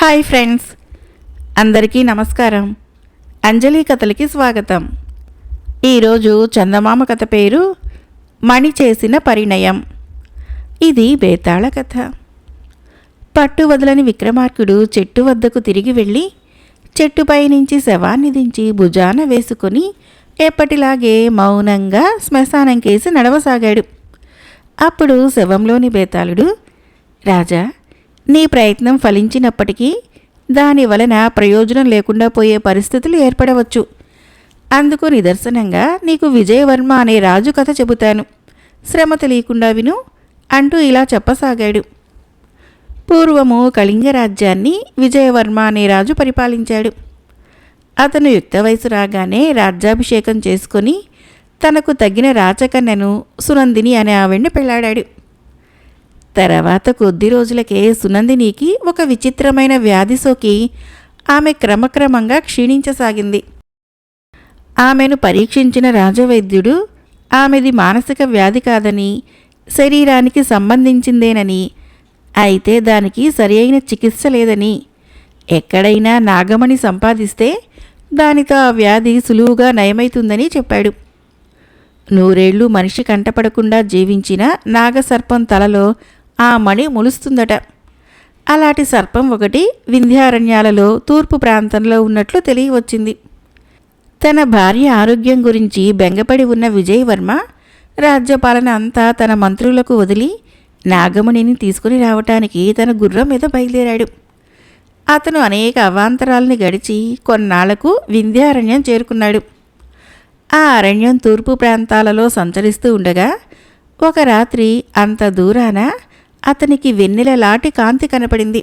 Hi friends, అందరికీ నమస్కారం. అంజలి కథలకి స్వాగతం. ఈరోజు చందమామ కథ పేరు మణి చేసిన పరిణయం. ఇది బేతాళ కథ. పట్టు వదలని విక్రమార్కుడు చెట్టు వద్దకు తిరిగి వెళ్ళి చెట్టుపై నుంచి శవాన్ని దించి భుజాన వేసుకొని ఎప్పటిలాగే మౌనంగా శ్మశానం కేసి నడవసాగాడు. అప్పుడు శవంలోని బేతాళుడు, రాజా, నీ ప్రయత్నం ఫలించినప్పటికీ దాని వలన ప్రయోజనం లేకుండా పోయే పరిస్థితులు ఏర్పడవచ్చు. అందుకు నిదర్శనంగా నీకు విజయవర్మ అనే రాజు కథ చెబుతాను, శ్రమ తెలియకుండా విను అంటూ ఇలా చెప్పసాగాడు. పూర్వము కళింగ రాజ్యాన్ని విజయవర్మ అనే రాజు పరిపాలించాడు. అతను యుక్త వయసు రాగానే రాజ్యాభిషేకం చేసుకొని తనకు తగిన రాచకన్యను సునందిని అనే ఆవిడ్ని పెళ్లాడాడు. తర్వాత కొద్ది రోజులకే సునందినికి ఒక విచిత్రమైన వ్యాధి సోకి ఆమె క్రమక్రమంగా క్షీణించసాగింది. ఆమెను పరీక్షించిన రాజవైద్యుడు ఆమెది మానసిక వ్యాధి కాదని, శరీరానికి సంబంధించిందేనని, అయితే దానికి సరి అయిన చికిత్స లేదని, ఎక్కడైనా నాగమణి సంపాదిస్తే దానితో ఆ వ్యాధి సులువుగా నయమైతుందని చెప్పాడు. 100 ఏళ్లు మనిషి కంటపడకుండా జీవించిన నాగసర్పం తలలో ఆ మణి ములుస్తుందట. అలాంటి సర్పం ఒకటి వింధ్యారణ్యాలలో తూర్పు ప్రాంతంలో ఉన్నట్లు తెలియవచ్చింది. తన భార్య ఆరోగ్యం గురించి బెంగపడి ఉన్న విజయవర్మ రాజ్యపాలన అంతా తన మంత్రులకు వదిలి నాగమణిని తీసుకుని రావటానికి తన గుర్రం మీద బయలుదేరాడు. అతను అనేక అవాంతరాలని గడిచి కొన్నాళ్లకు వింధ్యారణ్యం చేరుకున్నాడు. ఆ అరణ్యం తూర్పు ప్రాంతాలలో సంచరిస్తూ ఉండగా ఒక రాత్రి అంత దూరాన అతనికి వెన్నెలలాంటి కాంతి కనపడింది.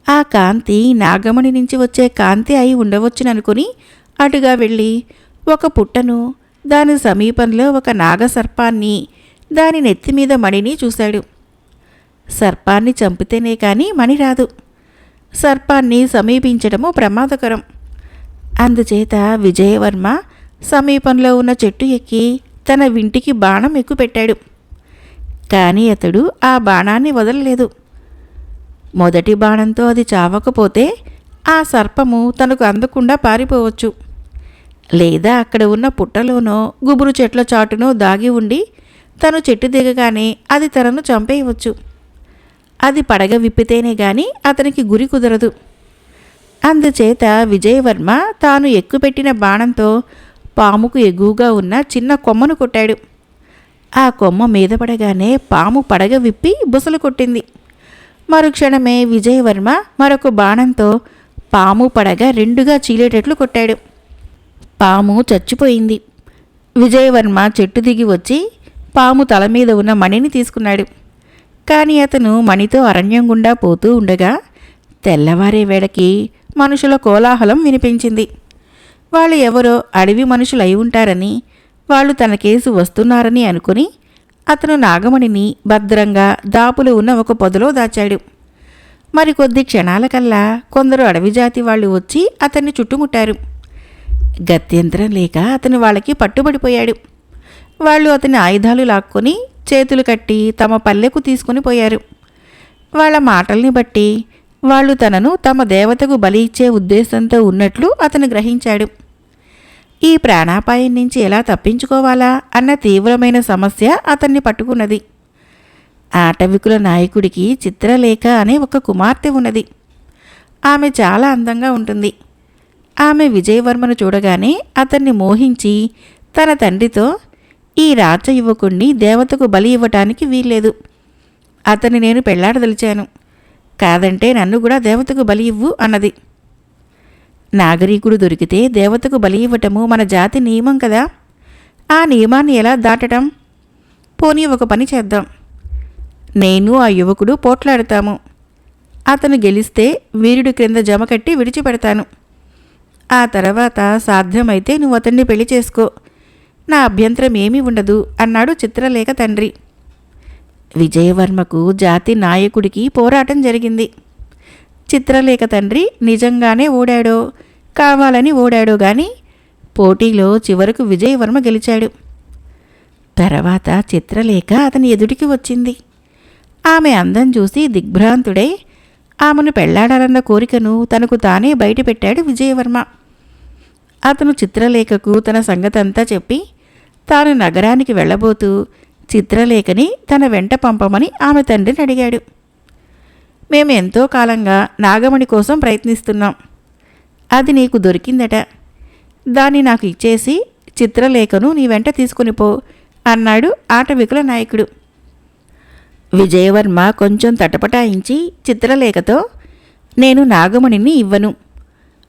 ఆ కాంతి నాగమణి నుంచి వచ్చే కాంతి అయి ఉండవచ్చుననుకుని అటుగా వెళ్ళి ఒక పుట్టను, దాని సమీపంలో ఒక నాగసర్పాన్ని, దాని నెత్తిమీద మణిని చూశాడు. సర్పాన్ని చంపితేనే కానీ మణి రాదు. సర్పాన్ని సమీపించడము ప్రమాదకరం. అందుచేత విజయవర్మ సమీపంలో ఉన్న చెట్టు ఎక్కి తన వింటికి బాణం ఎక్కుపెట్టాడు. కానీ అతడు ఆ బాణాన్ని వదలలేదు. మొదటి బాణంతో అది చావకపోతే ఆ సర్పము తనకు అందకుండా పారిపోవచ్చు, లేదా అక్కడ ఉన్న పుట్టలోనో గుబురు చెట్ల చాటునో దాగి ఉండి తను చెట్టు దిగగానే అది తనను చంపేయవచ్చు. అది పడగ విప్పితేనే గాని అతనికి గురి కుదరదు. అందుచేత విజయవర్మ తాను ఎక్కుపెట్టిన బాణంతో పాముకు ఎగువగా ఉన్న చిన్న కొమ్మను కొట్టాడు. ఆ కొమ్మ మీద పడగానే పాము పడగ విప్పి బుసలు కొట్టింది. మరుక్షణమే విజయవర్మ మరొక బాణంతో పాము పడగ రెండుగా చీలేటట్లు కొట్టాడు. పాము చచ్చిపోయింది. విజయవర్మ చెట్టు దిగి వచ్చి పాము తల మీద ఉన్న మణిని తీసుకున్నాడు. కానీ అతను మణితో అరణ్యం గుండా పోతూ ఉండగా తెల్లవారే వేళకి మనుషుల కోలాహలం వినిపించింది. వాళ్ళు ఎవరో అడవి మనుషులు అయి ఉంటారని, వాళ్ళు తన కేసు వస్తున్నారని అనుకుని అతను నాగమణిని భద్రంగా దాపులు ఉన్న ఒక పొదలో దాచాడు. మరికొద్ది క్షణాలకల్లా కొందరు అడవి జాతి వాళ్ళు వచ్చి అతన్ని చుట్టుముట్టారు. గత్యంతరం లేక అతను వాళ్ళకి పట్టుబడిపోయాడు. వాళ్ళు అతని ఆయుధాలు లాక్కొని చేతులు కట్టి తమ పల్లెకు తీసుకుని పోయారు. వాళ్ళ మాటల్ని బట్టి వాళ్ళు తనను తమ దేవతకు బలి ఇచ్చే ఉద్దేశంతో ఉన్నట్లు అతను గ్రహించాడు. ఈ ప్రాణాపాయం నుంచి ఎలా తప్పించుకోవాలా అన్న తీవ్రమైన సమస్య అతన్ని పట్టుకున్నది. ఆటవికుల నాయకుడికి చిత్రలేఖ అనే ఒక కుమార్తె ఉన్నది. ఆమె చాలా అందంగా ఉంటుంది. ఆమె విజయవర్మను చూడగానే అతన్ని మోహించి తన తండ్రితో, ఈ రాజ యువకుణ్ణి దేవతకు బలి ఇవ్వటానికి వీల్లేదు. అతన్ని నేను పెళ్లాడదలిచాను. కాదంటే నన్ను కూడా దేవతకు బలి ఇవ్వు అన్నది. నాగరీకుడు దొరికితే దేవతకు బలి ఇవ్వటము మన జాతి నియమం కదా. ఆ నియమాన్ని ఎలా దాటడం? పోనీ ఒక పని చేద్దాం. నేను ఆ యువకుడు పోట్లాడుతాము. అతను గెలిస్తే వీరుడి క్రింద జమ కట్టి విడిచిపెడతాను. ఆ తర్వాత సాధ్యమైతే నువ్వు అతన్ని పెళ్లి చేసుకో. నా అభ్యంతరం ఏమీ ఉండదు అన్నాడు చిత్రలేఖ తండ్రి. విజయవర్మకు జాతి నాయకుడికి పోరాటం జరిగింది. చిత్రలేఖ తండ్రి నిజంగానే ఓడాడో కావాలని ఓడాడో గాని పోటీలో చివరకు విజయవర్మ గెలిచాడు. తర్వాత చిత్రలేఖ అతని ఎదుటికి వచ్చింది. ఆమె అందం చూసి దిగ్భ్రాంతుడై ఆమెను పెళ్లాడాలన్న కోరికను తనకు తానే బయటపెట్టాడు విజయవర్మ. అతను చిత్రలేఖకు తన సంగతంతా చెప్పి తాను నగరానికి వెళ్ళబోతూ చిత్రలేఖని తన వెంట పంపమని ఆమె తండ్రిని అడిగాడు. మేము ఎంతో కాలంగా నాగమణి కోసం ప్రయత్నిస్తున్నాం. అది నీకు దొరికిందట. దాన్ని నాకు ఇచ్చేసి చిత్రలేఖను నీ వెంట తీసుకుని పో అన్నాడు ఆటవికుల నాయకుడు. విజయవర్మ కొంచెం తటపటాయించి చిత్రలేఖతో, నేను నాగమణిని ఇవ్వను.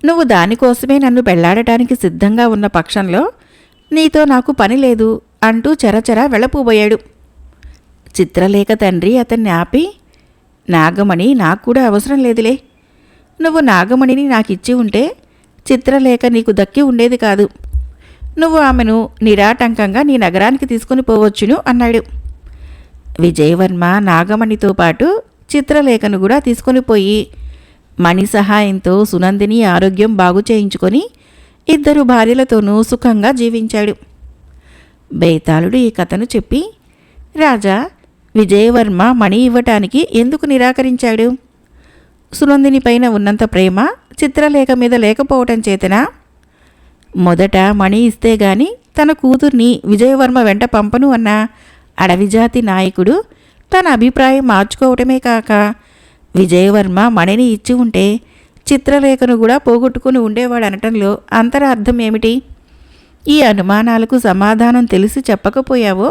నువ్వు దానికోసమే నన్ను పెళ్లాడటానికి సిద్ధంగా ఉన్న పక్షంలో నీతో నాకు పని లేదు అంటూ చరచర వెళ్ళపోబోయాడు. చిత్రలేఖ తండ్రి అతన్ని ఆపి, నాగమణి నాకు కూడా అవసరం లేదులే. నువ్వు నాగమణిని నాకిచ్చి ఉంటే చిత్రలేఖ నీకు దక్కి ఉండేది కాదు. నువ్వు ఆమెను నిరాటంకంగా నీ నగరానికి తీసుకుని పోవచ్చును అన్నాడు. విజయవర్మ నాగమణితో పాటు చిత్రలేఖను కూడా తీసుకొని పోయి మణి సహాయంతో సునందిని ఆరోగ్యం బాగు చేయించుకొని 2 భార్యలతోనూ సుఖంగా జీవించాడు. బేతాళుడు ఈ కథను చెప్పి, రాజా, విజయవర్మ మణి ఇవ్వటానికి ఎందుకు నిరాకరించాడు? సునందిని పైన ఉన్నంత ప్రేమ చిత్రలేఖ మీద లేకపోవటం చేతనా? మొదట మణి ఇస్తే గాని తన కూతుర్ని విజయవర్మ వెంట పంపను అన్న అడవిజాతి నాయకుడు తన అభిప్రాయం మార్చుకోవటమే కాక విజయవర్మ మణిని ఇచ్చి ఉంటే చిత్రలేఖను కూడా పోగొట్టుకుని ఉండేవాడనటంలో అంతరార్థం ఏమిటి? ఈ అనుమానాలకు సమాధానం తెలిసి చెప్పకపోయావో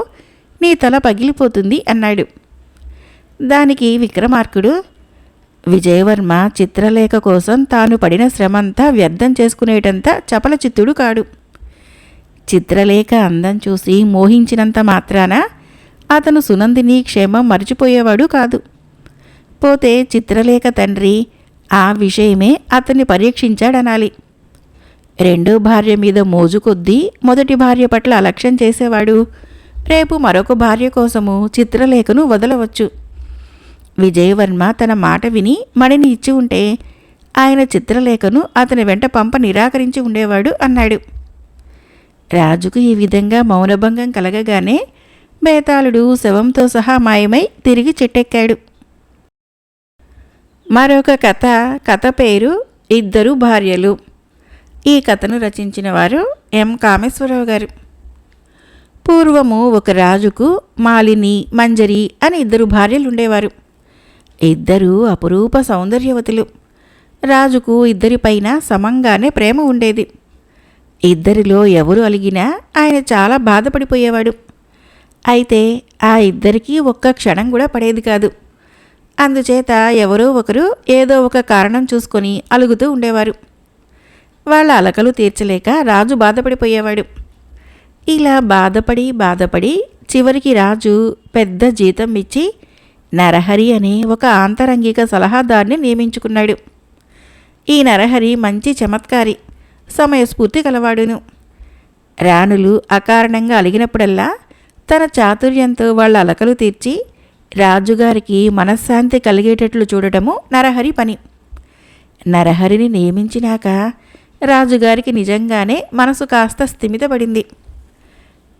నీ తల పగిలిపోతుంది అన్నాడు. దానికి విక్రమార్కుడు, విజయవర్మ చిత్రలేఖ కోసం తాను పడిన శ్రమంతా వ్యర్థం చేసుకునేటంత చపలచిత్తుడు కాడు. చిత్రలేఖ అందం చూసి మోహించినంత మాత్రాన అతను సునందిని క్షేమం మరిచిపోయేవాడు కాదు. పోతే చిత్రలేఖ తండ్రి ఆ విషయమే అతన్ని పరీక్షించాడనాలి. 2వ భార్య మీద మోజు కొద్దీ మొదటి భార్య పట్ల అలక్ష్యం చేసేవాడు రేపు మరొక భార్య కోసము చిత్రలేఖను వదలవచ్చు. విజయవర్మ తన మాట విని మణిని ఇచ్చి ఉంటే ఆయన చిత్రలేఖను అతని వెంట పంప నిరాకరించి ఉండేవాడు అన్నాడు. రాజుకు ఈ విధంగా మౌనభంగం కలగగానే బేతాళుడు శవంతో సహా మాయమై తిరిగి చెట్టెక్కాడు. మరొక కథ పేరు 2 భార్యలు. ఈ కథను రచించిన వారు ఎం కామేశ్వరరావు గారు. పూర్వము ఒక రాజుకు మాలిని, మంజరి అని 2 భార్యలు ఉండేవారు. 2 అపురూప సౌందర్యవతులు. రాజుకు 2పైన సమంగానే ప్రేమ ఉండేది. 2లో ఎవరు అలిగినా ఆయన చాలా బాధపడిపోయేవాడు. అయితే ఆ 2కి ఒక్క క్షణం కూడా పడేది కాదు. అందుచేత ఎవరో ఒకరు ఏదో ఒక కారణం చూసుకొని అలుగుతూ ఉండేవారు. వాళ్ళ అలకలు తీర్చలేక రాజు బాధపడిపోయేవాడు. ఇలా బాధపడి చివరికి రాజు పెద్ద జీతం ఇచ్చి నరహరి అనే ఒక ఆంతరంగిక సలహాదారుని నియమించుకున్నాడు. ఈ నరహరి మంచి చమత్కారి, సమయస్ఫూర్తి కలవాడును. రాణులు అకారణంగా అలిగినప్పుడల్లా తన చాతుర్యంతో వాళ్ళ అలకలు తీర్చి రాజుగారికి మనశ్శాంతి కలిగేటట్లు చూడటము నరహరి పని. నరహరిని నియమించినాక రాజుగారికి నిజంగానే మనసు కాస్త స్థిమితపడింది.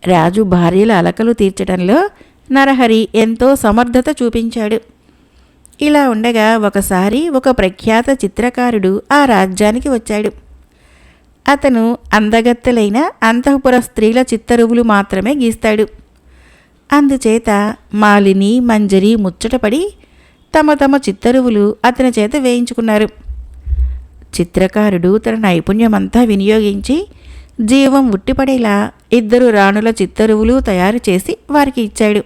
రాజు భార్యల అలకలు తీర్చడంలో నరహరి ఎంతో సమర్థత చూపించాడు. ఇలా ఉండగా ఒకసారి ఒక ప్రఖ్యాత చిత్రకారుడు ఆ రాజ్యానికి వచ్చాడు. అతను అందగత్తెలైన అంతఃపుర స్త్రీల చిత్తరువులు మాత్రమే గీస్తాడు. అందుచేత మాలిని, మంజరి ముచ్చటపడి తమ చిత్తరువులు అతని చేత వేయించుకున్నారు. చిత్రకారుడు తన నైపుణ్యమంతా వినియోగించి జీవం ఉట్టిపడేలా 2 రాణుల చిత్తరువులు తయారు చేసి వారికి ఇచ్చాడు.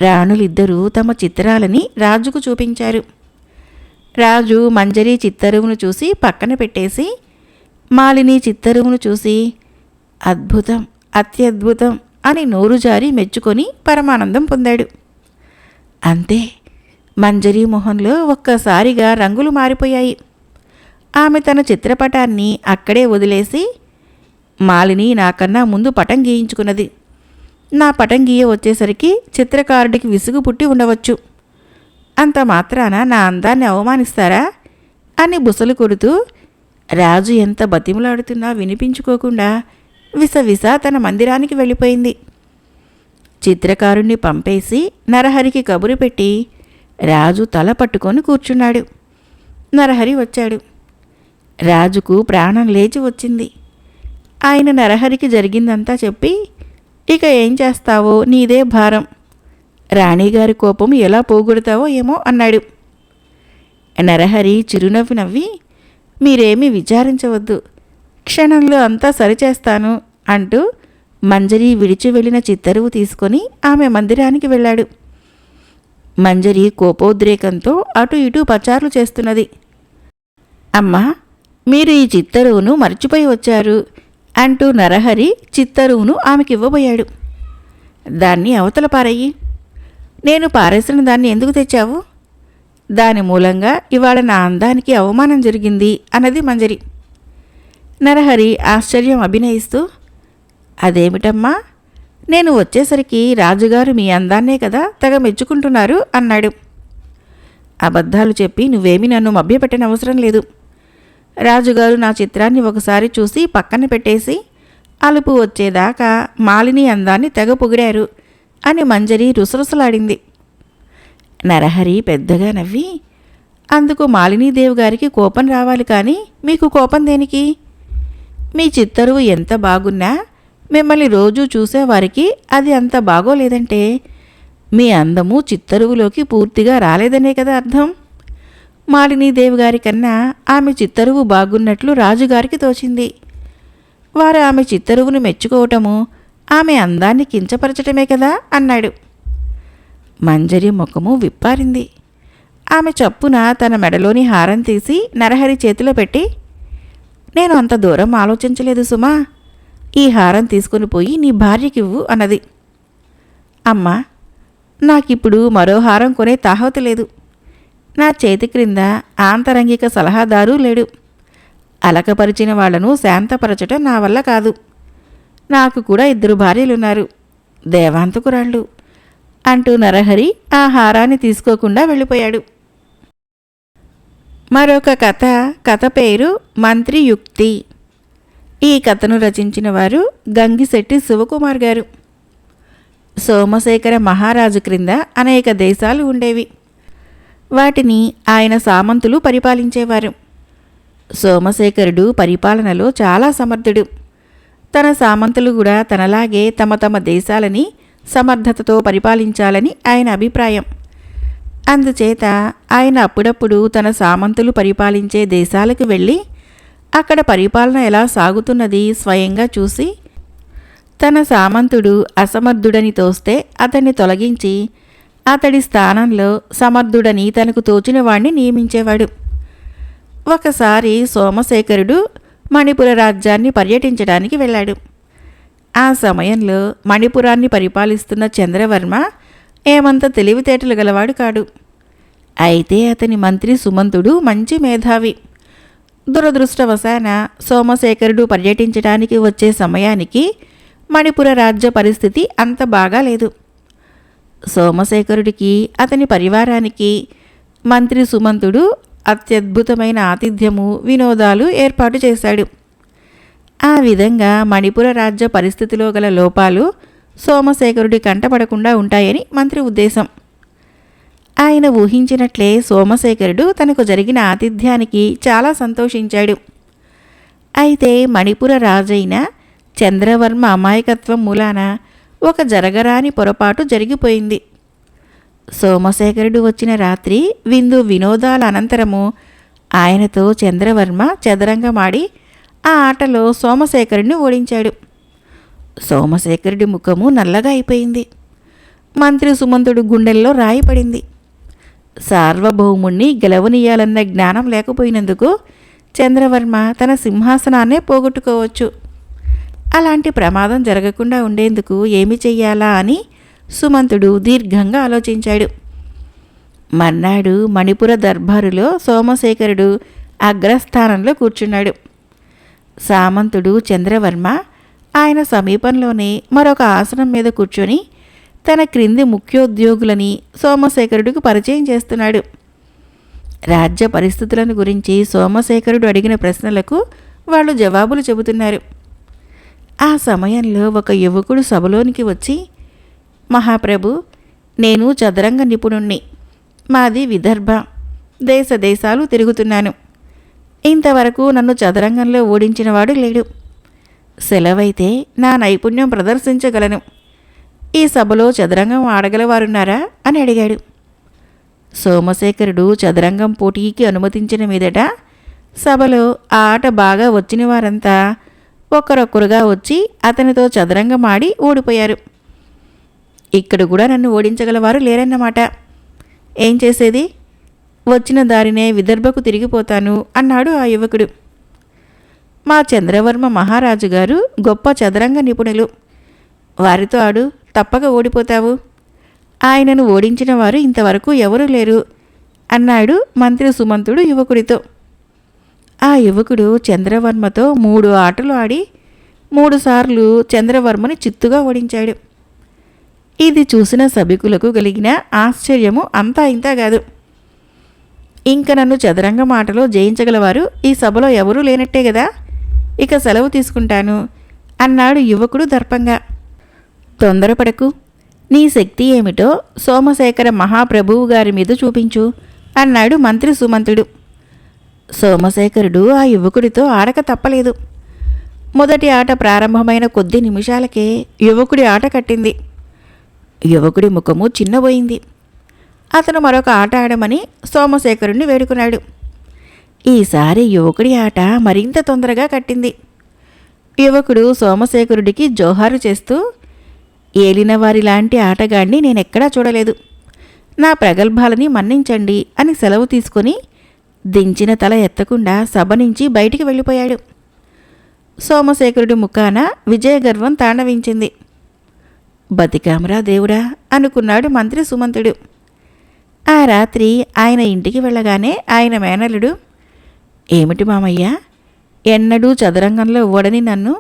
రాణులిద్దరూ తమ చిత్రాలని రాజుకు చూపించారు. రాజు మంజరి చిత్తరువును చూసి పక్కన పెట్టేసి మాలిని చిత్తరువును చూసి అద్భుతం, అత్యద్భుతం అని నోరు జారి మెచ్చుకొని పరమానందం పొందాడు. అంతే, మంజరి మొహంలో ఒక్కసారిగా రంగులు మారిపోయాయి. ఆమె తన చిత్రపటాన్ని అక్కడే వదిలేసి, మాలిని నాకన్నా ముందు పటం గీయించుకున్నది. నా పటం గీయ వచ్చేసరికి చిత్రకారుడికి విసుగు పుట్టి ఉండవచ్చు. అంత మాత్రాన నా అందాన్ని అవమానిస్తారా అని బుసలు కొడుతూ రాజు ఎంత బతిమలాడుతున్నా వినిపించుకోకుండా విసవిస తన మందిరానికి వెళ్ళిపోయింది. చిత్రకారుణ్ణి పంపేసి నరహరికి కబురు పెట్టి రాజు తల పట్టుకొని కూర్చున్నాడు. నరహరి వచ్చాడు. రాజుకు ప్రాణం లేచి వచ్చింది. ఆయన నరహరికి జరిగిందంతా చెప్పి, ఇక ఏం చేస్తావో నీదే భారం, రాణిగారి కోపం ఎలా పోగొడతావో ఏమో అన్నాడు. నరహరి చిరునవ్వు నవ్వి, మీరేమీ విచారించవద్దు, క్షణంలో అంతా సరిచేస్తాను అంటూ మంజరి విడిచి వెళ్ళిన చిత్తరువు తీసుకొని ఆమె మందిరానికి వెళ్ళాడు. మంజరి కోపోద్రేకంతో అటు ఇటు పచార్లు చేస్తున్నది. అమ్మా, మీరు ఈ చిత్తరువును మర్చిపోయి వచ్చారు అంటూ నరహరి చిత్తరువును ఆమెకివ్వబోయాడు. దాన్ని అవతల పారయ్యి. నేను పారేసిన దాన్ని ఎందుకు తెచ్చావు? దాని మూలంగా ఇవాళ నా అందానికి అవమానం జరిగింది అన్నది మంజరి. నరహరి ఆశ్చర్యం అభినయిస్తూ, అదేమిటమ్మా, నేను వచ్చేసరికి రాజుగారు మీ అందాన్నే కదా తెగ మెచ్చుకుంటున్నారు అన్నాడు. అబద్ధాలు చెప్పి నువ్వేమీ నన్ను మభ్యపెట్టనవసరం లేదు. రాజుగారు నా చిత్రాన్ని ఒకసారి చూసి పక్కన పెట్టేసి అలుపు వచ్చేదాకా మాలిని అందాన్ని తెగ పొగిడారు అని మంజరి రుసరుసలాడింది. నరహరి పెద్దగా నవ్వి, అందుకు మాలినీదేవి గారికి కోపం రావాలి కానీ మీకు కోపం దేనికి? మీ చిత్తరువు ఎంత బాగున్నా మిమ్మల్ని రోజూ చూసేవారికి అది అంత బాగోలేదంటే మీ అందము చిత్తరువులోకి పూర్తిగా రాలేదనే కదా అర్థం. మాలినీదేవి గారి కన్నా ఆమె చిత్తరువు బాగున్నట్లు రాజుగారికి తోచింది. వారు ఆమె చిత్తరువును మెచ్చుకోవటము ఆమె అందాన్ని కించపరచటమే కదా అన్నాడు. మంజరి ముఖము విప్పారింది. ఆమె చప్పున తన మెడలోని హారం తీసి నరహరి చేతిలో పెట్టి, నేను అంత దూరం ఆలోచించలేదు సుమా, ఈ హారం తీసుకుని పోయి నీ భార్యకివ్వు అన్నది. అమ్మా, నాకిప్పుడు మరో హారం కొనే తాహత లేదు. నా చేతి క్రింద ఆంతరంగిక సలహాదారు లేడు. అలకపరిచిన వాళ్లను శాంతపరచటం నా వల్ల కాదు. నాకు కూడా 2 భార్యలున్నారు, దేవాంతకురాళ్ళు అంటూ నరహరి ఆ హారాన్ని తీసుకోకుండా వెళ్ళిపోయాడు. మరొక కథ పేరు మంత్రి యుక్తి. ఈ కథను రచించిన వారు గంగిశెట్టి శివకుమార్ గారు. సోమశేఖర మహారాజు క్రింద అనేక దేశాలు ఉండేవి. వాటిని ఆయన సామంతులు పరిపాలించేవారు. సోమశేఖరుడు పరిపాలనలో చాలా సమర్థుడు. తన సామంతులు కూడా తనలాగే తమ తమ దేశాలని సమర్థతతో పరిపాలించాలని ఆయన అభిప్రాయం. అందుచేత ఆయన అప్పుడప్పుడు తన సామంతులు పరిపాలించే దేశాలకు వెళ్ళి అక్కడ పరిపాలన ఎలా సాగుతున్నది స్వయంగా చూసి తన సామంతుడు అసమర్థుడని తోస్తే అతన్ని తొలగించి అతడి స్థానంలో సమర్థుడని తనకు తోచిన వాణ్ణి నియమించేవాడు. ఒకసారి సోమశేఖరుడు మణిపుర రాజ్యాన్ని పర్యటించడానికి వెళ్ళాడు. ఆ సమయంలో మణిపురాన్ని పరిపాలిస్తున్న చంద్రవర్మ ఏమంత తెలివితేటలు గలవాడు కాడు. అయితే అతని మంత్రి సుమంతుడు మంచి మేధావి. దురదృష్టవశాన సోమశేఖరుడు పర్యటించడానికి వచ్చే సమయానికి మణిపుర రాజ్య పరిస్థితి అంత బాగాలేదు. సోమశేఖరుడికి అతని పరివారానికి మంత్రి సుమంతుడు అత్యద్భుతమైన ఆతిథ్యము వినోదాలు ఏర్పాటు చేశాడు. ఆ విధంగా మణిపుర రాజ్య పరిస్థితిలో గల లోపాలు సోమశేఖరుడి కంటపడకుండా ఉంటాయని మంత్రి ఉద్దేశం. ఆయన ఊహించినట్లే సోమశేఖరుడు తనకు జరిగిన ఆతిథ్యానికి చాలా సంతోషించాడు. అయితే మణిపుర రాజైన చంద్రవర్మ అమాయకత్వం మూలాన ఒక జరగరాని పొరపాటు జరిగిపోయింది. సోమశేఖరుడు వచ్చిన రాత్రి విందు వినోదాల అనంతరము ఆయనతో చంద్రవర్మ చదరంగమాడి ఆ ఆటలో సోమశేఖరుడిని ఓడించాడు. సోమశేఖరుడి ముఖము నల్లగా అయిపోయింది. మంత్రి సుమంతుడు గుండెల్లో రాయి పడింది. సార్వభౌముణ్ణి గెలవనీయాలన్న జ్ఞానం లేకపోయినందుకు చంద్రవర్మ తన సింహాసనాన్నే పోగొట్టుకోవచ్చు. అలాంటి ప్రమాదం జరగకుండా ఉండేందుకు ఏమి చెయ్యాలా అని సుమంతుడు దీర్ఘంగా ఆలోచించాడు. మర్నాడు మణిపుర దర్బారులో సోమశేఖరుడు అగ్రస్థానంలో కూర్చున్నాడు. సామంతుడు చంద్రవర్మ ఆయన సమీపంలోనే మరొక ఆసనం మీద కూర్చొని తన క్రింది ముఖ్యోద్యోగులని సోమశేఖరుడికి పరిచయం చేస్తున్నాడు. రాజ్య పరిస్థితులను గురించి సోమశేఖరుడు అడిగిన ప్రశ్నలకు వాళ్ళు జవాబులు చెబుతున్నారు. ఆ సమయంలో ఒక యువకుడు సభలోనికి వచ్చి, మహాప్రభు, నేను చదరంగ నిపుణుణ్ణి. మాది విదర్భ. దేశ దేశాలు తిరుగుతున్నాను. ఇంతవరకు నన్ను చదరంగంలో ఓడించినవాడు లేడు. సెలవైతే నా నైపుణ్యం ప్రదర్శించగలను. ఈ సభలో చదరంగం ఆడగలవారున్నారా అని అడిగాడు. సోమశేఖరుడు చదరంగం పోటీకి అనుమతించిన మీదట సభలో ఆ ఆట బాగా వచ్చిన వారంతా ఒక్కరొక్కరుగా వచ్చి అతనితో చదరంగం ఆడి ఓడిపోయారు. ఇక్కడ కూడా నన్ను ఓడించగలవారు లేరన్నమాట. ఏం చేసేది? వచ్చిన దారినే విదర్భకు తిరిగిపోతాను అన్నాడు ఆ యువకుడు. మా చంద్రవర్మ మహారాజు గారు గొప్ప చదరంగ నిపుణులు. వారితో ఆడు, తప్పక ఓడిపోతావు. ఆయనను ఓడించిన వారు ఇంతవరకు ఎవరూ లేరు అన్నాడు మంత్రి సుమంతుడు యువకుడితో. ఆ యువకుడు చంద్రవర్మతో 3 ఆటలు ఆడి 3 సార్లు చంద్రవర్మని చిత్తుగా ఓడించాడు. ఇది చూసిన సభికులకు కలిగిన ఆశ్చర్యము అంతా ఇంతా కాదు. ఇంక నన్ను చదరంగం ఆటలో జయించగలవారు ఈ సభలో ఎవరూ లేనట్టే కదా, ఇక సెలవు తీసుకుంటాను అన్నాడు యువకుడు దర్పంగా. తొందరపడకు, నీ శక్తి ఏమిటో సోమశేఖర మహాప్రభువు గారి మీద చూపించు అన్నాడు మంత్రి సుమంతుడు. సోమశేఖరుడు ఆ యువకుడితో ఆడక తప్పలేదు. మొదటి ఆట ప్రారంభమైన కొద్ది నిమిషాలకే యువకుడి ఆట కట్టింది. యువకుడి ముఖము చిన్నబోయింది. అతను మరొక ఆట ఆడమని సోమశేఖరుణ్ణి వేడుకున్నాడు. ఈసారి యువకుడి ఆట మరింత తొందరగా కట్టింది. యువకుడు సోమశేఖరుడికి జోహారు చేస్తూ, ఏలినవారిలాంటి ఆటగాడిని నేనెక్కడా చూడలేదు. నా ప్రగల్భాలని మన్నించండి అని సెలవు తీసుకొని దించిన తల ఎత్తకుండా సభ నుంచి బయటికి వెళ్ళిపోయాడు. సోమశేఖరుడి ముఖాన విజయగర్వం తాండవించింది. బతికామరా దేవుడా అనుకున్నాడు మంత్రి సుమంతుడు. ఆ రాత్రి ఆయన ఇంటికి వెళ్ళగానే ఆయన మేనలుడు, ఏమిటి మామయ్య, ఎన్నడూ చదరంగంలో ఓడని నన్ను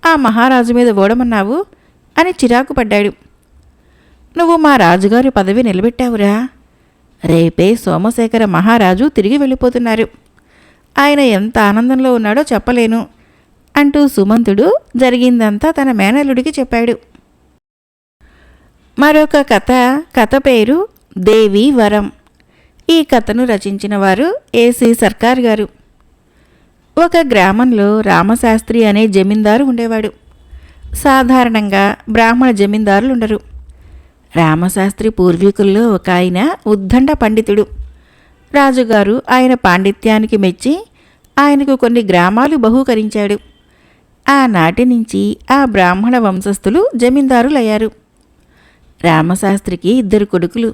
ఆ మహారాజు మీద ఓడమన్నావు అని చిరాకు పడ్డాడు. నువ్వు మా రాజుగారి పదవి నిలబెట్టావురా. రేపే సోమశేఖర మహారాజు తిరిగి వెళ్ళిపోతున్నారు. ఆయన ఎంత ఆనందంలో ఉన్నాడో చెప్పలేను అంటూ సుమంతుడు జరిగిందంతా తన మేనల్లుడికి చెప్పాడు. మరొక కథ పేరు దేవి వరం. ఈ కథను రచించిన వారు ఏసీ సర్కార్ గారు. ఒక గ్రామంలో రామశాస్త్రి అనే జమీందారు ఉండేవాడు. సాధారణంగా బ్రాహ్మణ జమీందారులుండరు. రామశాస్త్రి పూర్వీకుల్లో ఒక ఆయన ఉద్దండ పండితుడు. రాజుగారు ఆయన పాండిత్యానికి మెచ్చి ఆయనకు కొన్ని గ్రామాలు బహూకరించాడు. ఆనాటి నుంచి ఆ బ్రాహ్మణ వంశస్థులు జమీందారులయ్యారు. రామశాస్త్రికి 2 కొడుకులు.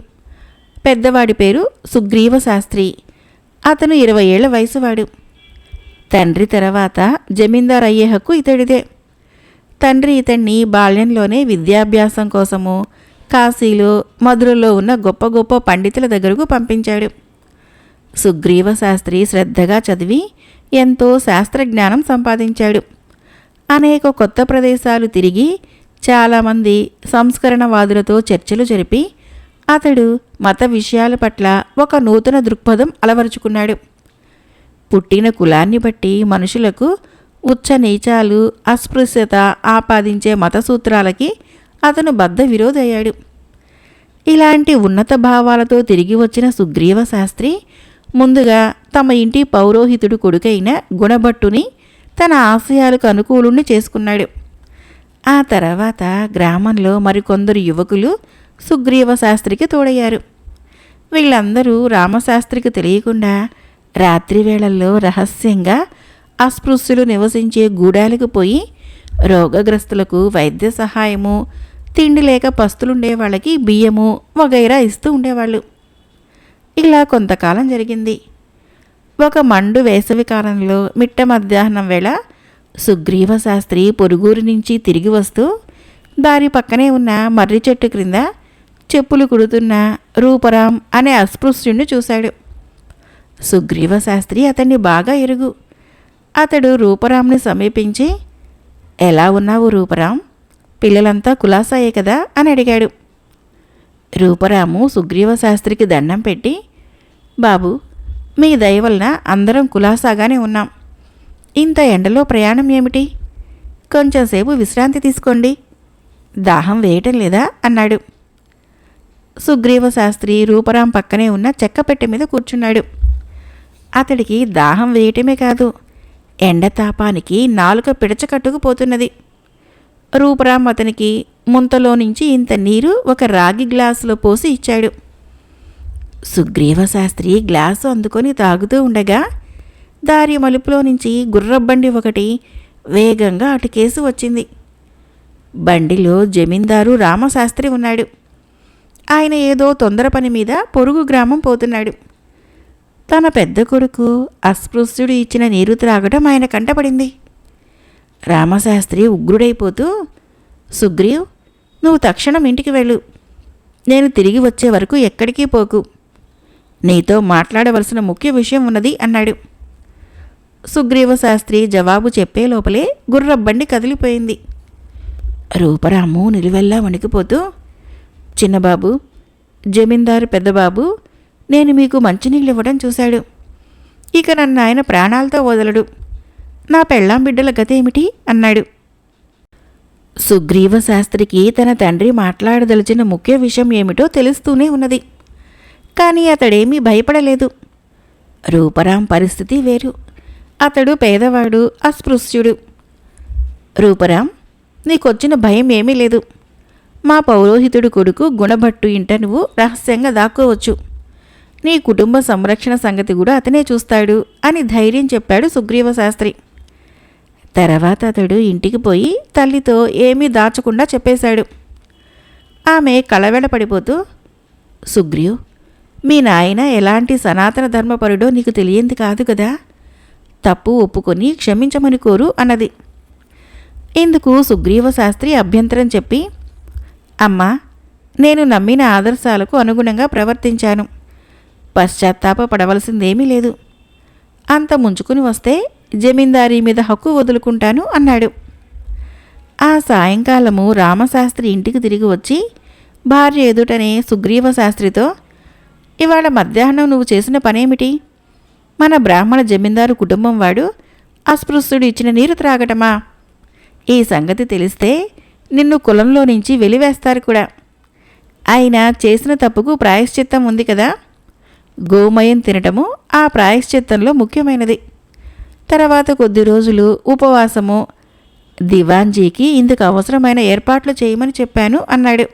పెద్దవాడి పేరు సుగ్రీవ శాస్త్రి. అతను 20 ఏళ్ల వయసువాడు. తండ్రి తర్వాత జమీందారు అయ్యే హక్కు ఇతడిదే. తండ్రి ఇతన్ని బాల్యంలోనే విద్యాభ్యాసం కోసము కాశీలో మధురలో ఉన్న గొప్ప గొప్ప పండితుల దగ్గరకు పంపించాడు. సుగ్రీవ శాస్త్రి శ్రద్ధగా చదివి ఎంతో శాస్త్రజ్ఞానం సంపాదించాడు. అనేక కొత్త ప్రదేశాలు తిరిగి చాలామంది సంస్కరణవాదులతో చర్చలు జరిపి అతడు మత విషయాల పట్ల ఒక నూతన దృక్పథం అలవరుచుకున్నాడు. పుట్టిన కులాన్ని బట్టి మనుషులకు ఉచ్చ నీచాలు, అస్పృశ్యత ఆపాదించే మత సూత్రాలకి అతను బద్ధ విరోధయ్యాడు. ఇలాంటి ఉన్నత భావాలతో తిరిగి వచ్చిన సుగ్రీవ శాస్త్రి ముందుగా తమ ఇంటి పౌరోహితుడు కొడుకైన గుణభట్టుని తన ఆశయాలకు అనుకూలుణ్ణి చేసుకున్నాడు. ఆ తర్వాత గ్రామంలో మరికొందరు యువకులు సుగ్రీవ శాస్త్రికి తోడయ్యారు. వీళ్ళందరూ రామశాస్త్రికి తెలియకుండా రాత్రివేళల్లో రహస్యంగా అస్పృశ్యులు నివసించే గూడాలకు పోయి రోగగ్రస్తులకు వైద్య సహాయము, తిండి లేక పస్తులుండే వాళ్ళకి బియ్యము వగైరా ఇస్తూ ఉండేవాళ్ళు. ఇలా కొంతకాలం జరిగింది. ఒక మండు వేసవి కాలంలో మిట్ట మధ్యాహ్నం వేళ సుగ్రీవ శాస్త్రి పొరుగురు నుంచి తిరిగి వస్తూ దారి పక్కనే ఉన్న మర్రి చెట్టు క్రింద చెప్పులు కుడుతున్న రూపరాం అనే అస్పృశ్యుణ్ణి చూశాడు. సుగ్రీవ శాస్త్రి అతన్ని బాగా ఎరుగు. అతడు రూపరాంని సమీపించి, ఎలా ఉన్నావు రూపరాం, పిల్లలంతా కులాసాయే కదా అని అడిగాడు. రూపరాము సుగ్రీవ శాస్త్రికి దండం పెట్టి, బాబు, మీ దయ వలన అందరం కులాసాగానే ఉన్నాం. ఇంత ఎండలో ప్రయాణం ఏమిటి? కొంచెంసేపు విశ్రాంతి తీసుకోండి. దాహం వేయటం లేదా అన్నాడు. సుగ్రీవ శాస్త్రి రూపరాం పక్కనే ఉన్న చెక్కపెట్టె మీద కూర్చున్నాడు. అతడికి దాహం వేయటమే కాదు, ఎండతాపానికి నాలుక పిడచకట్టుకుపోతున్నది. రూపరాం అతనికి ముంతలో నుంచి ఇంత నీరు ఒక రాగి గ్లాసులో పోసి ఇచ్చాడు. సుగ్రీవ శాస్త్రి గ్లాసు అందుకొని తాగుతూ ఉండగా దారి మలుపులో నుంచి గుర్రబండి ఒకటి వేగంగా అటుకేసి వచ్చింది. బండిలో జమీందారు రామశాస్త్రి ఉన్నాడు. ఆయన ఏదో తొందర పని మీద పొరుగు గ్రామం పోతున్నాడు. తన పెద్ద కొడుకు అస్పృశ్యుడు ఇచ్చిన నీరు త్రాగడం ఆయన కంటపడింది. రామశాస్త్రి ఉగ్రుడైపోతూ, సుగ్రీవ్, నువ్వు తక్షణం ఇంటికి వెళ్ళు. నేను తిరిగి వచ్చే వరకు ఎక్కడికి పోకు. నీతో మాట్లాడవలసిన ముఖ్య విషయం ఉన్నది అన్నాడు. సుగ్రీవ శాస్త్రి జవాబు చెప్పే లోపలే గుర్రబండి కదిలిపోయింది. రూపరాము నిలువెల్లా వణికిపోతూ, చిన్నబాబు, జమీందారు పెద్దబాబు, నేను మీకు మంచినీళ్ళు ఇవ్వడం చూశాడు. ఇక నన్ను ఆయన ప్రాణాలతో వదలడు. నా పెళ్ళాం బిడ్డల గతేమిటి అన్నాడు. సుగ్రీవ శాస్త్రికి తన తండ్రి మాట్లాడదలిచిన ముఖ్య విషయం ఏమిటో తెలుస్తూనే ఉన్నది. కానీ అతడేమీ భయపడలేదు. రూపరాం పరిస్థితి వేరు. అతడు పేదవాడు, అస్పృశ్యుడు. రూపరాం, నీకొచ్చిన భయం ఏమీ లేదు. మా పౌరోహితుడు కొడుకు గుణభట్టు ఇంట నువ్వు రహస్యంగా దాక్కోవచ్చు. నీ కుటుంబ సంరక్షణ సంగతి కూడా అతనే చూస్తాడు అని ధైర్యం చెప్పాడు సుగ్రీవ శాస్త్రి. తర్వాత అతడు ఇంటికి పోయి తల్లితో ఏమీ దాచకుండా చెప్పేశాడు. ఆమె కళవెళపడిపోతూ, సుగ్రీవ్, మీ నాయన ఎలాంటి సనాతన ధర్మపరుడో నీకు తెలియంది కాదు కదా. తప్పు ఒప్పుకొని క్షమించమని కోరు అన్నది. ఇందుకు సుగ్రీవ శాస్త్రి అభ్యంతరం చెప్పి, అమ్మా, నేను నమ్మిన ఆదర్శాలకు అనుగుణంగా ప్రవర్తించాను. పశ్చాత్తాపపడవలసిందేమీ లేదు. అంత ముంచుకుని వస్తే జమీందారీ మీద హక్కు వదులుకుంటాను అన్నాడు. ఆ సాయంకాలము రామశాస్త్రి ఇంటికి తిరిగి వచ్చి భార్య ఎదుటనే సుగ్రీవ శాస్త్రితో, ఇవాళ మధ్యాహ్నం నువ్వు చేసిన పనేమిటి? మన బ్రాహ్మణ జమీందారు కుటుంబం వాడు అస్పృశ్యుడు ఇచ్చిన నీరు త్రాగటమా? ఈ సంగతి తెలిస్తే నిన్ను కులంలో నుంచి వెలివేస్తారు కూడా. ఆయన చేసిన తప్పుకు ప్రాయశ్చిత్తం ఉంది కదా. గోమయం తినటము ఆ ప్రాయశ్చిత్తంలో ముఖ్యమైనది. తర్వాత కొద్ది రోజులు ఉపవాసము. దివాన్జీకి ఇందుకు అవసరమైన ఏర్పాట్లు చేయమని చెప్పాను అన్నాడు.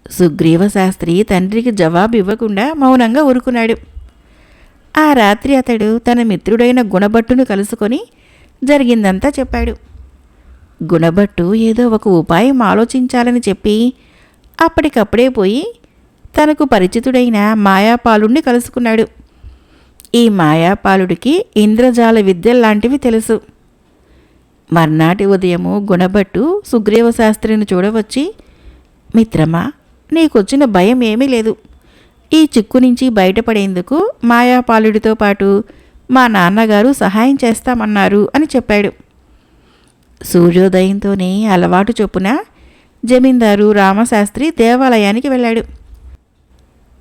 సుగ్రీవ శాస్త్రి తండ్రికి జవాబు ఇవ్వకుండా మౌనంగా ఊరుకున్నాడు. ఆ రాత్రి అతడు తన మిత్రుడైన గుణభట్టును కలుసుకొని జరిగిందంతా చెప్పాడు. గుణభట్టు ఏదో ఒక ఉపాయం ఆలోచించాలని చెప్పి అప్పటికప్పుడే పోయి తనకు పరిచితుడైన మాయాపాలుణ్ణి కలుసుకున్నాడు. ఈ మాయాపాలుడికి ఇంద్రజాల విద్యల్లాంటివి తెలుసు. మర్నాటి ఉదయము గుణభట్టు సుగ్రీవ శాస్త్రిని చూడవచ్చి, మిత్రమా, నీకొచ్చిన భయం ఏమీ లేదు. ఈ చిక్కు నుంచి బయటపడేందుకు మాయాపాలుడితో పాటు మా నాన్నగారు సహాయం చేస్తామన్నారు అని చెప్పాడు. సూర్యోదయంతోనే అలవాటు చొప్పున జమీందారు రామశాస్త్రి దేవాలయానికి వెళ్ళాడు.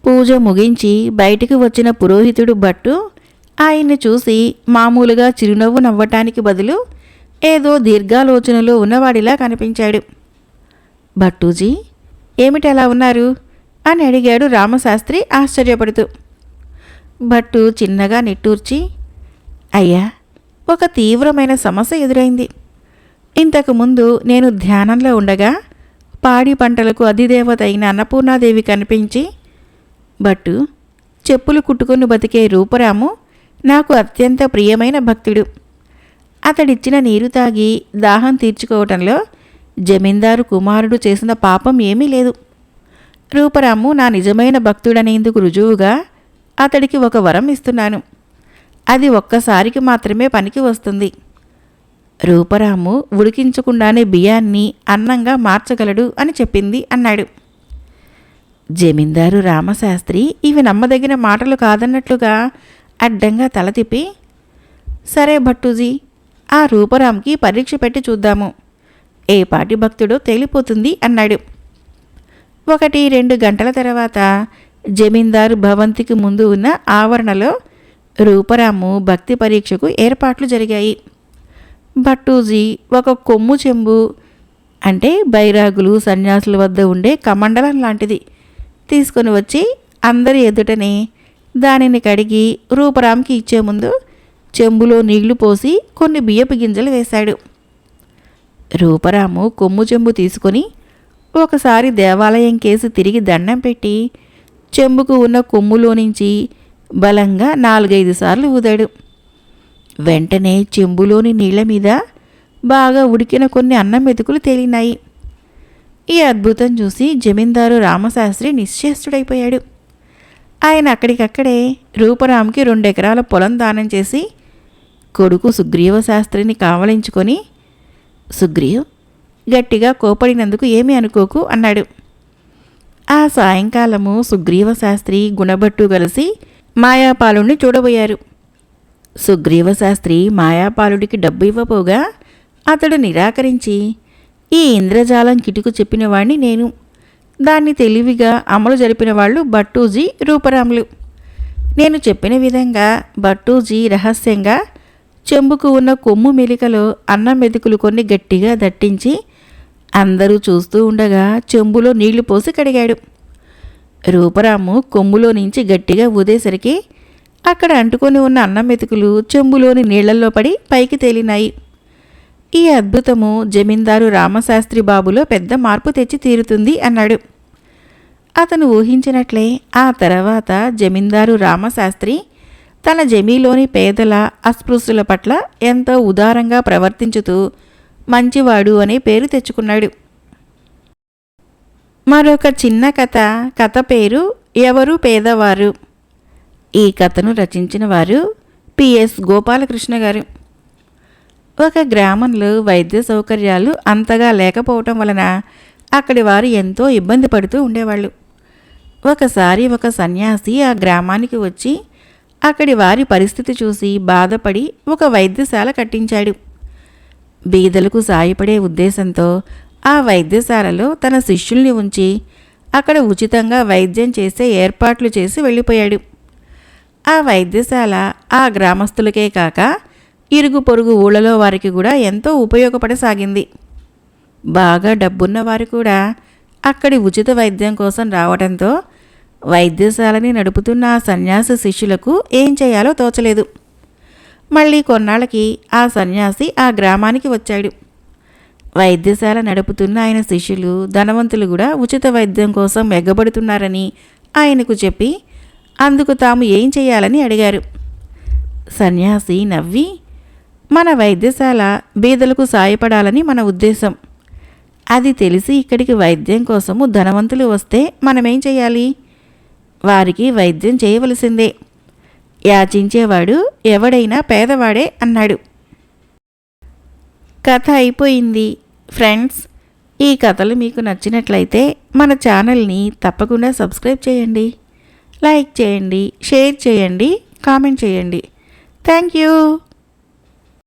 పూజ ముగించి బయటికి వచ్చిన పురోహితుడు భట్టు ఆయన్ని చూసి మామూలుగా చిరునవ్వు నవ్వటానికి బదులు ఏదో దీర్ఘాలోచనలో ఉన్నవాడిలా కనిపించాడు. భట్టూజీ, ఏమిటి అలా ఉన్నారు అని అడిగాడు రామశాస్త్రి ఆశ్చర్యపడుతూ. భట్టు చిన్నగా నిట్టూర్చి, అయ్యా, ఒక తీవ్రమైన సమస్య ఎదురైంది. ఇంతకుముందు నేను ధ్యానంలో ఉండగా పాడి పంటలకు అధిదేవత అయిన అన్నపూర్ణాదేవి కనిపించి, భట్టు, చెప్పులు కుట్టుకుని బతికే రూపరాము నాకు అత్యంత ప్రియమైన భక్తుడు. అతడిచ్చిన నీరు తాగి దాహం తీర్చుకోవటంలో జమీందారు కుమారుడు చేసిన పాపం ఏమీ లేదు. రూపరాము నా నిజమైన భక్తుడనేందుకు రుజువుగా అతడికి ఒక వరం ఇస్తున్నాను. అది ఒక్కసారికి మాత్రమే పనికి వస్తుంది. రూపరాము ఉడికించకుండానే బియ్యాన్ని అన్నంగా మార్చగలడు అని చెప్పింది అన్నాడు. జమీందారు రామశాస్త్రి ఇవి నమ్మదగిన మాటలు కాదన్నట్లుగా అడ్డంగా తల తిప్పి, సరే భట్టూజీ, ఆ రూపరాంకి పరీక్ష పెట్టి చూద్దాము. ఏ పాటి భక్తుడో తేలిపోతుంది అన్నాడు. 1-2 గంటల తర్వాత జమీందారు భవంతికి ముందు ఉన్న ఆవరణలో రూపరాము భక్తి పరీక్షకు ఏర్పాట్లు జరిగాయి. భట్టూజీ ఒక కొమ్ము చెంబు, అంటే బైరాగులు సన్యాసుల వద్ద ఉండే కమండలం లాంటిది, తీసుకొని వచ్చి అందరి ఎదుటనే దానిని కడిగి రూపరాంకి ఇచ్చే ముందు చెంబులో నీళ్లు పోసి కొన్ని బియ్యపు గింజలు వేశాడు. రూపరాము కొమ్ము చెంబు తీసుకొని ఒకసారి దేవాలయం కేసి తిరిగి దండం పెట్టి చెంబుకు ఉన్న కొమ్ములో నుంచి బలంగా 4-5 సార్లు ఊదాడు. వెంటనే చెంబులోని నీళ్ల మీద బాగా ఉడికిన కొన్ని అన్నం మెతుకులు తేలినాయి. ఈ అద్భుతం చూసి జమీందారు రామశాస్త్రి నిశ్చేష్టుడైపోయాడు. ఆయన అక్కడికక్కడే రూపరాంకి 2 ఎకరాల పొలం దానం చేసి కొడుకు సుగ్రీవ శాస్త్రిని కావలించుకొని, సుగ్రీవ్, గట్టిగా కోపడినందుకు ఏమీ అనుకోకు అన్నాడు. ఆ సాయంకాలము సుగ్రీవ శాస్త్రి గుణభట్టు కలిసి మాయాపాలుణ్ణి చూడబోయారు. సుగ్రీవ శాస్త్రి మాయాపాలుడికి డబ్బు ఇవ్వబోగా అతడు నిరాకరించి, ఈ ఇంద్రజాలం కిటుకు చెప్పిన వాణ్ణి నేను, దాన్ని తెలివిగా అమలు జరిపిన వాళ్ళు భట్టూజీ, రూపరాములు. నేను చెప్పిన విధంగా భట్టూజీ రహస్యంగా చెంబుకు ఉన్న కొమ్ము మెలికలో అన్నం మెతుకులు కొన్ని గట్టిగా దట్టించి అందరూ చూస్తూ ఉండగా చెంబులో నీళ్లు పోసి కడిగాడు. రూపరాము కొమ్ములో నుంచి గట్టిగా ఊదేసరికి అక్కడ అంటుకొని ఉన్న అన్నం మెతుకులు చెంబులోని నీళ్లలో పడి పైకి తేలినాయి. ఈ అద్భుతము జమీందారు రామశాస్త్రి బాబులో పెద్ద మార్పు తెచ్చి తీరుతుంది అన్నాడు. అతను ఊహించినట్లే ఆ తర్వాత జమీందారు రామశాస్త్రి తన జమీలోని పేదల అస్పృశ్యుల పట్ల ఎంతో ఉదారంగా ప్రవర్తించుతూ మంచివాడు అనే పేరు తెచ్చుకున్నాడు. మరొక చిన్న కథ పేరు ఎవరు పేదవారు. ఈ కథను రచించిన వారు పిఎస్ గోపాలకృష్ణ గారు. ఒక గ్రామంలో వైద్య సౌకర్యాలు అంతగా లేకపోవటం వలన అక్కడి వారు ఎంతో ఇబ్బంది పడుతూ ఉండేవాళ్ళు. ఒకసారి ఒక సన్యాసి ఆ గ్రామానికి వచ్చి అక్కడి వారి పరిస్థితి చూసి బాధపడి ఒక వైద్యశాల కట్టించాడు. బీదలకు సాయపడే ఉద్దేశంతో ఆ వైద్యశాలలో తన శిష్యుల్ని ఉంచి అక్కడ ఉచితంగా వైద్యం చేసే ఏర్పాట్లు చేసి వెళ్ళిపోయాడు. ఆ వైద్యశాల ఆ గ్రామస్తులకే కాక ఇరుగు పొరుగు ఊళ్ళలో వారికి కూడా ఎంతో ఉపయోగపడసాగింది. బాగా డబ్బున్న వారు కూడా అక్కడి ఉచిత వైద్యం కోసం రావడంతో వైద్యశాలని నడుపుతున్న ఆ సన్యాసి శిష్యులకు ఏం చేయాలో తోచలేదు. మళ్ళీ కొన్నాళ్ళకి ఆ సన్యాసి ఆ గ్రామానికి వచ్చాడు. వైద్యశాల నడుపుతున్న ఆయన శిష్యులు ధనవంతులు కూడా ఉచిత వైద్యం కోసం ఎగ్గబడుతున్నారని ఆయనకు చెప్పి అందుకు తాము ఏం చేయాలని అడిగారు. సన్యాసి నవ్వి, మన వైద్యశాల బీదలకు సాయపడాలని మన ఉద్దేశం. అది తెలిసి ఇక్కడికి వైద్యం కోసము ధనవంతులు వస్తే మనమేం చేయాలి? వారికి వైద్యం చేయవలసిందే. యాచించేవాడు ఎవడైనా పేదవాడే అన్నాడు. కథ అయిపోయింది. ఫ్రెండ్స్, ఈ కథలు మీకు నచ్చినట్లయితే మన ఛానల్ని తప్పకుండా సబ్స్క్రైబ్ చేయండి, లైక్ చేయండి, షేర్ చేయండి, కామెంట్ చేయండి. Thank you.